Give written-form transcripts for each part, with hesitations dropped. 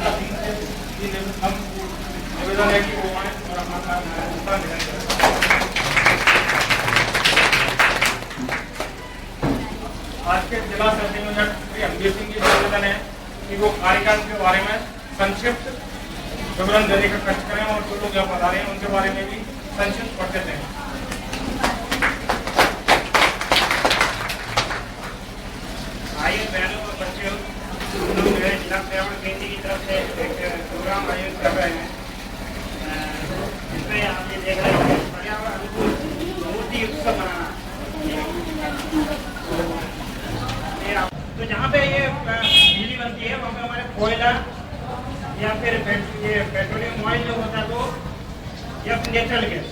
का 3 से 3 लेवल हम निवेदन है कि वो आए और अपना निवेदन करें। आज के जिला सेक्रेटरी श्री अमजद सिंह जी निवेदन है कि वो कार्यकाल के बारे में संक्षिप्त विवरण देने का कष्ट करें और जो लोग यहाँ बता रहे हैं उनके बारे में भी संक्षिप्त पढ़ देते हैं। आइए बहनों और बच्चों, हम लोग जिला पर्यावरण केंद्र की तरफ से एक प्रोग्राम आयोजित कर रहे हैं, जिसमें आप ये देख रहे हैं पर्यावरण अनुकूल मूर्ति उत्सव मनाना। तो जहाँ पे ये बिजली बनती है वहाँ पे हमारे कोयला या फिर ये पेट्रोलियम ऑयल जो होता है तो या फिर नेचुरल गैस,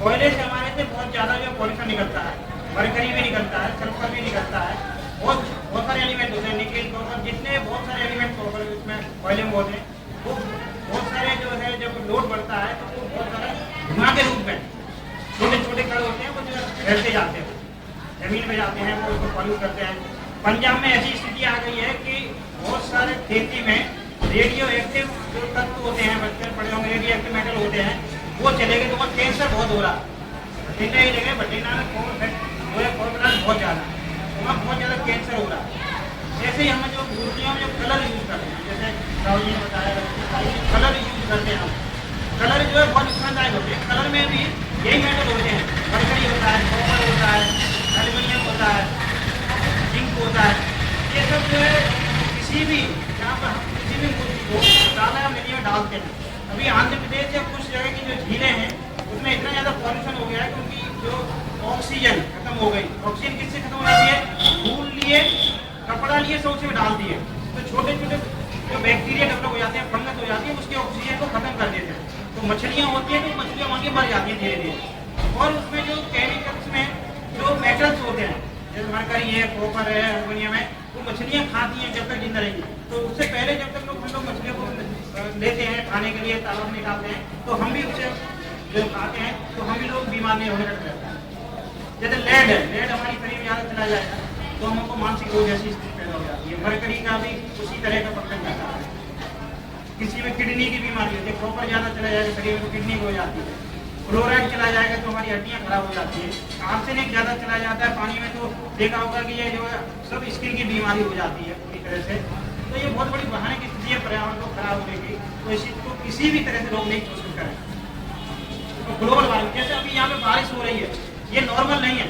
कोयले से हमारे से बहुत ज़्यादा जो पॉल्यूशन निकलता है, मरकरी भी निकलता है, सल्फर भी निकलता है, बहुत सारे एलिमेंट होते हैं, निकेल कॉपर, जितने बहुत सारे एलिमेंट कॉपर इसमें कोयले में होते हैं, वो बहुत सारे जो है जब लोड बढ़ता है तो वो बहुत सारा धुआं के रूप में छोटे छोटे कण होते हैं, वो जो फैलते जाते हैं, जमीन में जाते हैं, वो उसको पॉल्यूट करते हैं। पंजाब में ऐसी स्थिति आ गई है कि बहुत सारे खेती में रेडियो एक्टिव जो तत्व होते हैं, बच्चे पड़े होंगे, रेडियो एक्टिव मेटल होते हैं, वो चले गए तो वहाँ कैंसर बहुत हो रहा है। बठिंडा ही जगह बठिंडा में बहुत ज़्यादा, वहाँ बहुत ज़्यादा कैंसर हो रहा है। ऐसे ही हम जो मूर्तियों में जो कलर यूज़ करते हैं, जैसे राहुल जी ने बताया कलर यूज़ करते हैं हम, कलर जो है बहुत नुकसानदायक होते हैं। कलर में भी यही मेटल होते हैं, मरकरी होता है, कॉपर होता है, एल्यूमिनियम होता है, जिंक होता है। ये सब जो है किसी भी जहाँ पर हम किसी भी मूर्ति को डाला या मिट्टी में डालते हैं। अभी आंध्र प्रदेश या कुछ जगह की जो झीलें हैं उसमें इतना ज़्यादा पॉल्यूशन हो गया है क्योंकि जो ऑक्सीजन खत्म हो गई। ऑक्सीजन किससे खत्म हो जाती है? फूल लिए, कपड़ा लिए, सब उसमें डाल दिए तो छोटे छोटे जो बैक्टीरिया डेवलप हो जाते हैं, फंगस हो जाती है, उसके ऑक्सीजन को खत्म कर देते हैं। तो मछलियाँ होती हैं तो मछलियाँ वहाँ की मर जाती हैं धीरे धीरे। और उसमें जो केमिकल्स में जो मेटल्स होते हैं, जैसे मरकरी है, कॉपर है, एल्यूमिनियम है, वो मछलियाँ खाती हैं जब तक जिंदा रहेंगी। तो उससे पहले जब तक हम लोग मछलियों को लेते हैं खाने के लिए, तालाब में डालते हैं, तो हम भी उससे जो खाते हैं तो हम भी लोग बीमार नहीं होने लगते हैं। जैसे लेड है, लेड हमारी शरीर में ज़्यादा चला जाएगा तो हमको मानसिक रोग जैसी स्थिति पैदा हो जाती है। मरकरी का भी उसी तरह का प्रकरण जाता है। किसी में किडनी की बीमारी होती है, कॉपर ज़्यादा चला जाएगा शरीर में तो किडनी हो जाती है। फ्लोराइड चला जाएगा तो हमारी हड्डियाँ खराब हो जाती है। आर्सेनिक ज़्यादा चला जाता है पानी में तो देखा होगा कि ये जो है सब स्किन की बीमारी हो जाती है पूरी तरह से। तो ये बहुत बड़ी बहाने की स्थिति है पर्यावरण को खराब होने की। तो इस चीज़ को किसी भी तरह से रोकने की कोशिश करें। तो ग्लोबल वार्मिंग, जैसे अभी यहाँ पे बारिश हो रही है, ये नॉर्मल नहीं है,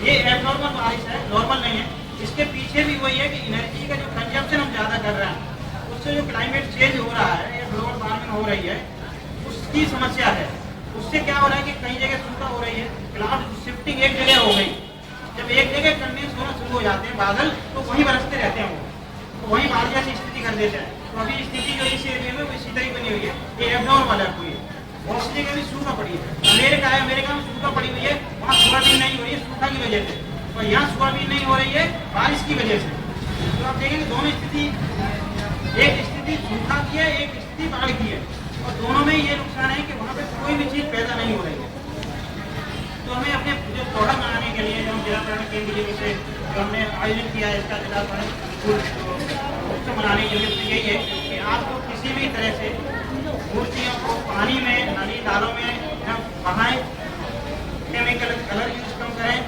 ये एबनॉर्मल बारिश है, नॉर्मल नहीं है। इसके पीछे भी वही है कि एनर्जी का जो कंजप्शन हम ज़्यादा कर रहे हैं, उससे जो क्लाइमेट चेंज हो रहा है या ग्लोबल वार्मिंग हो रही है, उसकी समस्या है। उससे क्या हो रहा है कि कई जगह सूखा हो रही है, क्लाउड शिफ्टिंग एक जगह हो गई। जब एक जगह कंडेंस होना शुरू हो जाते हैं बादल, तो वहीं बरसते रहते हैं, वो वहीं बाढ़ जैसी स्थिति कर देते हैं। तो अभी स्थिति जो इस एरिया में वो इसी तरह बनी हुई है, ये एबनॉर्मल है पूरी। बहुत सी जगह भी सूखा पड़ी है, अमेरिका है, अमेरिका में सूखा पड़ी हुई है, वहाँ सोयाबीन नहीं हो रही है सूखा की वजह से, और यहाँ सोयाबीन नहीं हो रही है बारिश की वजह से। तो आप देखेंगे दोनों स्थिति, एक स्थिति सूखा की है, एक स्थिति बाढ़ की है, और दोनों में ये नुकसान है कि वहाँ पे कोई भी चीज़ पैदा नहीं हो रही है। तो हमें अपने जो त्योहार मनाने के लिए जो हम जिला पर्यावरण केंद्र की से जो हमने आयोजित किया है, इसका जिला उत्सव मनाने के लिए यही है कि आपको किसी भी तरह से मूर्तियों को पानी में, नदी नालों में न बहाएं, केमिकल कलर यूज कम करें।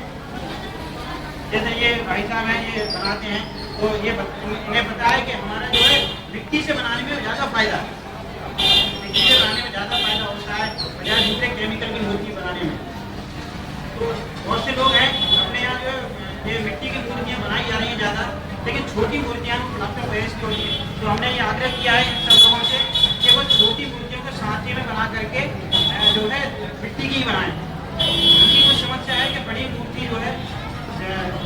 जैसे ये भाई साहब हैं, ये बनाते हैं, तो ये इन्हें बताया कि हमारा जो है मिट्टी से बनाने में ज़्यादा फायदा है, मिट्टी से बनाने में ज़्यादा फायदा होता है बजाय दूसरे केमिकल की मूर्ति बनाने में। तो बहुत से लोग हैं अपने यहाँ जो ये मिट्टी की मूर्तियाँ बनाई जा रही हैं ज़्यादा, लेकिन छोटी मूर्तियाँ प्लास्टर पेरिस की होती है। तो हमने ये आग्रह किया है इन सब लोगों से कि वो छोटी मूर्तियों को सांचे में बना करके जो है मिट्टी की ही बनाएं। उनकी कोई समस्या है कि बड़ी मूर्ति जो है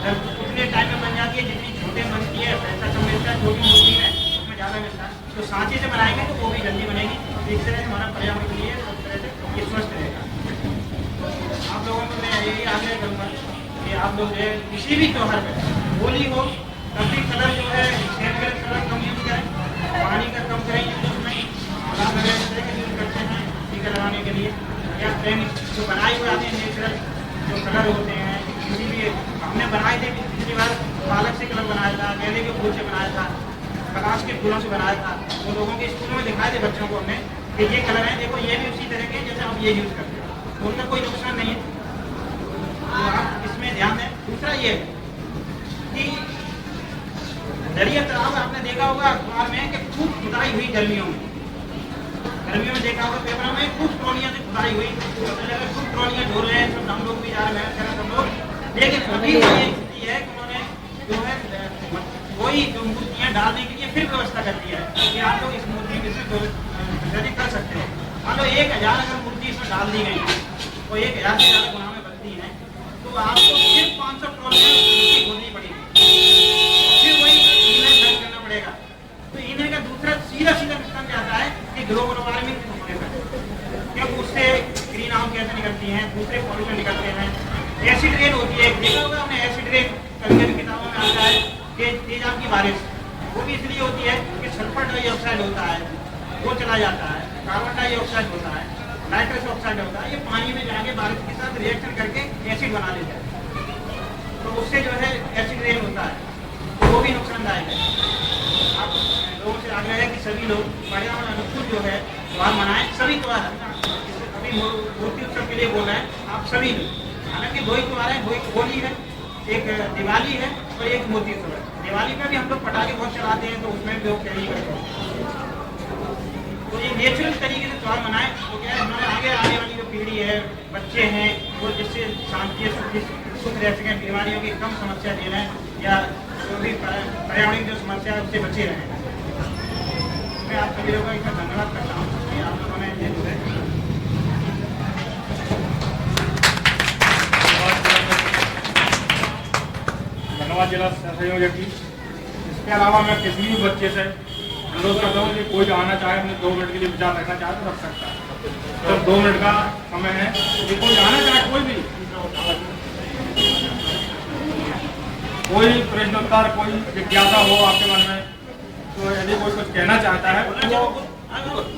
उतने टाइम में बन जाती है जितनी छोटे बनती है, पैसा कम मिलता है, छोटी मूर्ति में उसमें ज़्यादा मिलता है। तो सांचे से बनाएंगे तो वो भी जल्दी बनेगी। इस तरह से हमारा पर्यावरण के लिए सब तरह से ये स्वस्थ रहेगा। आप लोगों को मैं यही आग्रह करूँगा कि आप लोग जो है किसी भी त्यौहार में, होली हो, तब भी कलर जो है केमिकल कलर कम यूज करें, पानी का कम करें यूज में, गुलाब वगैरह यूज करते हैं टीका लगाने के लिए, या केमिकल जो बनाए हुए आते हैं नेचुरल जो कलर होते हैं। किसी भी हमने बनाए थे पिछली बार पालक से कलर बनाया था, गेंदे के फूल से बनाया था, प्रकाश के फूलों से बनाया था, वो लोगों के स्कूलों में दिखाए थे बच्चों को हमने कि ये कलर है, देखो ये भी उसी तरह के जैसे आप ये यूज़ करते हो, तो उनका कोई नुकसान नहीं है, तो आप इसमें ध्यान दें। दूसरा ये है कि दरिया तालाब आपने देखा होगा अखबार में कि खूब खुदाई हुई गर्मियों में देखा होगा पेपर में, खूब ट्रॉलियां से खुदाई हुई, खूब ट्रॉलियां ढो रहे हैं, सब हम लोग भी जा रहे हैं सब लोग, लेकिन अभी ये स्थिति है कि उन्होंने जो है वही जो मूर्तियाँ डालने के लिए फिर व्यवस्था कर दी है कि आप लोग इस मूर्ति में से कर सकते हो। मान लो 1000 अगर मूर्ति इसमें डाल दी गई तो 1000 से ज़्यादा गुना में बनती है, तो आपको सिर्फ 500 ट्रॉलियां मूर्ति खोदनी पड़ेगी, फिर वही इन्हें खर्च करना पड़ेगा। तो इन्हें का दूसरा सीधा नुकसान क्या आता है कि ग्लोबल वार्मिंग होने का, क्योंकि उससे ग्रीन हाउस गैसें निकलती हैं, दूसरे पॉल्यूशन निकलते हैं, एसिड रेन होती है, देखा होगा हमने एसिड रेन, कभी कभी किताबों में आता है कि तेजाब की बारिश, वो भी इसलिए होती है कि सल्फर डाइऑक्साइड होता है, वो चला जाता है, कार्बन डाइऑक्साइड होता है, नाइट्रस ऑक्साइड होता है, ये पानी में जाके बारिश के साथ रिएक्शन करके एसिड बना लेता है, तो उससे जो है एसिड रेन होता है, तो वो भी नुकसानदायक है। आप लोगों से आग्रह है कि सभी लोग पर्यावरण अनुकूल जो है त्योहार मनाएं, सभी त्योहार, अभी मूर्ति उत्सव के लिए बोल रहे हैं आप सभी लोग, हालांकि 2 ही त्योहार हैं, होली है, एक दिवाली है और एक मूर्ति उत्सव है। दिवाली में भी हम लोग पटाखे बहुत चलाते हैं, तो उसमें भी लोग कैरी करते हैं, तो ये नेचुरल तरीके से त्योहार मनाएं, तो क्या है हमारे आगे आने वाली जो पीढ़ी है, बच्चे हैं, वो जिससे शांति सुख रह सकें, बीमारियों की कम समस्या दे रहे हैं या जो भी पर्यावरण जो समस्या है उससे बचे रहें। मैं आप सभी लोगों का धन्यवाद करता हूँ कि आप लोगों ने ये जो है धन्यवाद जिला सहयोजक जी। इसके अलावा मैं किसी भी बच्चे से अनुरोध करता हूँ कि कोई जो आना चाहे अपने 2 मिनट के लिए विचार रखना चाहे तो रख सकता है, सिर्फ 2 मिनट का समय है, कि कोई आना चाहे, कोई भी कोई प्रश्न उत्तर, कोई जिज्ञासा हो आपके मन में, तो यदि कोई कुछ कहना चाहता है तो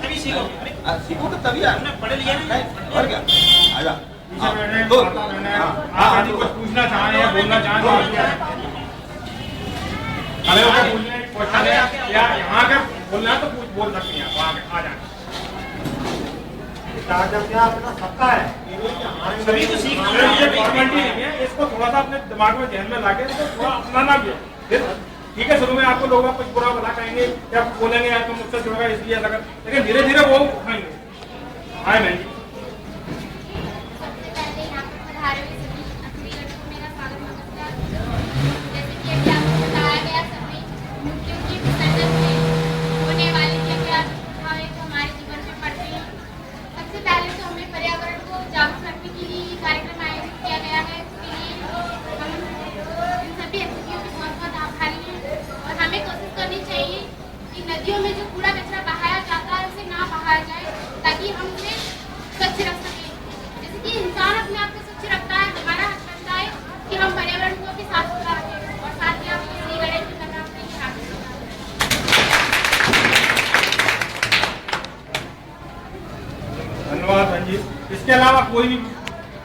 तभी सीखो तो तभी आपने पढ़ लिया नहीं और क्या आजा पीछे बैठे माता बहने, आप यदि कुछ पूछना चाहें या बोलना चाहें तो खड़े होकर पूछने क्वेश्चन है या यहाँ के बोलना है तो बोल सकते हैं, आप आ जाए। अपना सबका है, सभी को सीखना ये फॉर्मेलिटी नहीं है, इसको थोड़ा सा अपने दिमाग में ध्यान में लाके इसको थोड़ा अपनाना भी है। फिर ठीक है, शुरू में आपको लोग कुछ बुरा भला कहेंगे या बोलेंगे यार तुम मुझसे जुड़ेगा इसलिए ऐसा कर, लेकिन धीरे धीरे वो उठाएंगे। हाय बहन जी। नदियों में जो कूड़ा कचरा बहाया जाता है उसे ना बहाया जाए, ताकि हम उसे स्वच्छ रख सकें। जैसे कि इंसान अपने आप को स्वच्छ रखता है, हमारा हक बनता है कि हम पर्यावरण को भी साफ सुथरा रखें, और साथ ही आप श्री गणेश जी का नाम नहीं हासिल धन्यवाद बहन जी। इसके अलावा कोई भी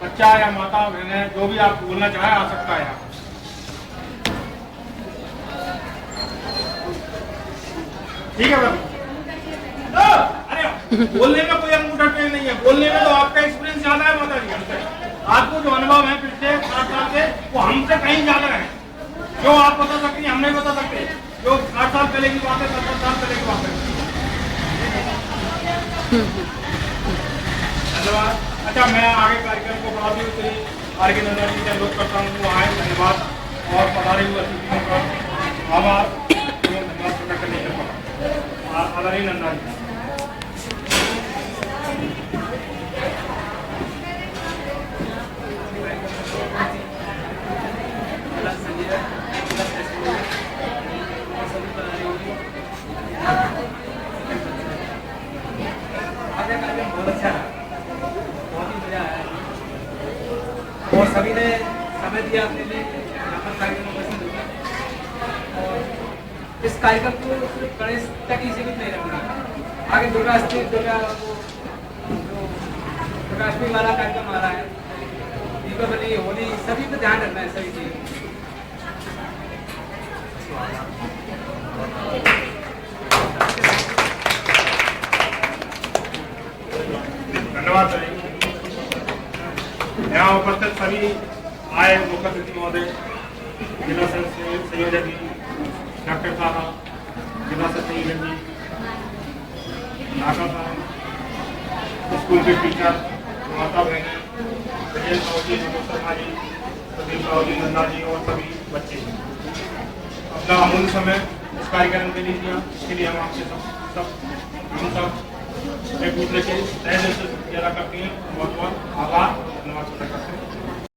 बच्चा या माता बहन जो भी आप बोलना चाहे आ सकता है। ठीक है भाई, अरे बोलने में कोई अंगूठा टेढ़ नहीं है, बोलने में तो आपका एक्सपीरियंस ज्यादा है माता जी हमसे, आपको जो अनुभव है पिछले 8 साल के वो हमसे कहीं ज्यादा है, जो आप बता सकते हैं हम नहीं बता सकते, जो 8 साल पहले की बात है 7 साल पहले की बात है। धन्यवाद। अच्छा, मैं आगे कार्यक्रम को बढ़ाते हुए आर के नंदा जी से अनुरोध करता हूँ वो आए, धन्यवाद, और पधारे हुए अतिथियों का आभार धन्यवाद प्रकट करने के लिए आदरणीय नंदा जी। बहुत अच्छा रहा, बहुत ही मजा आया और सभी ने समय दिया अपने लिए यहाँ पर कार्यक्रम पसंद हुआ। और इस कार्यक्रम को सिर्फ गणेश तक ही सीमित नहीं रखना, आगे दुर्गाष्टमी वाला कार्यक्रम आ रहा है, दीपावली, होली, सभी पे ध्यान रखना है सभी चीज़। उपस्थित सभी आए मुख्य अतिथि महोदय, जिला संयोजक जी, डॉक्टर साहब, जिला संयोजक जी, नाका साहब, स्कूल के टीचर, माता बहनें, विजय साहू जी, मनोज शर्मा जी, प्रदीप साहू जी, नंदा जी और सभी बच्चे अपना अमूल्य समय इस कार्यक्रम के लिए दिया। इसके लिए हम आपसे हम सब एक दूसरे के तहे दिल से शुक्रिया अदा करते हैं। बहुत बहुत आभार, धन्यवाद करते हैं।